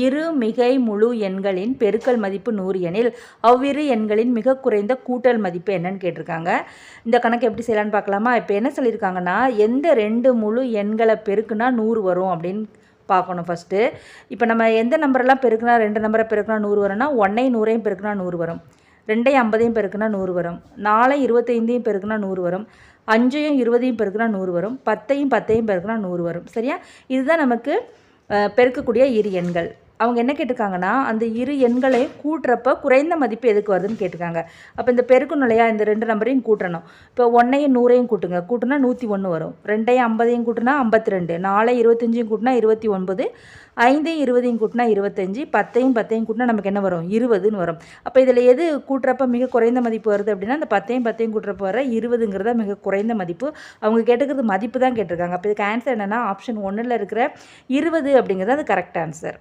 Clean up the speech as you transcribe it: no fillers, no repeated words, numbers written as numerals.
இரு மிகை முழு எண்களின் பெருக்கல் மதிப்பு 100 எனில் அவ்விரு எண்களின் மிக குறைந்த கூட்டல் மதிப்பு என்னன்னு கேட்டிருக்காங்க. இந்த கணக்கு எப்படி செய்யலான்னு பார்க்கலாமா? இப்போ என்ன சொல்லியிருக்காங்கன்னா, எந்த 2 முழு எண்களை பெருக்குனா 100 வரும் அப்படின்னு பார்க்கணும் ஃபஸ்ட்டு. இப்போ நம்ம எந்த நம்பரெல்லாம் பெருக்குனா 2 நம்பரை பெருக்குனா 100 வரும்னா 1ஐயும் 100ஐயும் பெருக்குனா 100 வரும், 2ஐயும் 50ஐயும் பெருக்குனா 100 வரும், 4ஐயும் 25ஐயும் பெருக்குனா 100 வரும், 5ஐயும் 20ஐயும் பெருக்குனா 100 வரும், 10ஐயும் 10ஐயும் பெருக்குனா 100 வரும். சரியா? இதுதான் நமக்கு பெருக்கக்கூடிய இரு எண்கள். அவங்க என்ன கேட்டிருக்காங்கன்னா, அந்த இரு எண்களையும் கூட்டுறப்ப குறைந்த மதிப்பு எதுக்கு வருதுன்னு கேட்டிருக்காங்க. அப்போ இந்த பெருக்கணும் இல்லையா, இந்த 2 நம்பரையும் கூட்டணும். இப்போ 1ஐயும் 100ஐயும் கூட்டுங்க, கூட்டினா 101 வரும். 2ஐயும் 50ஐயும் கூட்டினா 52, 4ஐயும் 25ஐயும் கூட்டினா 29, 5ஐயும் 20ஐயும் கூட்டினா 25, 10ஐயும் 10ஐயும் கூட்டினா நமக்கு என்ன வரும்? 20ன்னு வரும். அப்போ இதில் எது கூட்டுறப்ப மிக குறைந்த மதிப்பு வருது அப்படின்னா, இந்த 10ஐயும் 10ஐயும் கூட்டுறப்ப வர 20ங்கிறத மிக குறைந்த மதிப்பு. அவங்க கேட்டுக்கிறது மதிப்பு தான் கேட்டிருக்காங்க. அப்போ இதுக்கு ஆன்சர் என்னென்னா ஆப்ஷன் 1ல் இருக்கிற 20 அப்படிங்கிறது அது கரெக்ட் ஆன்சர்.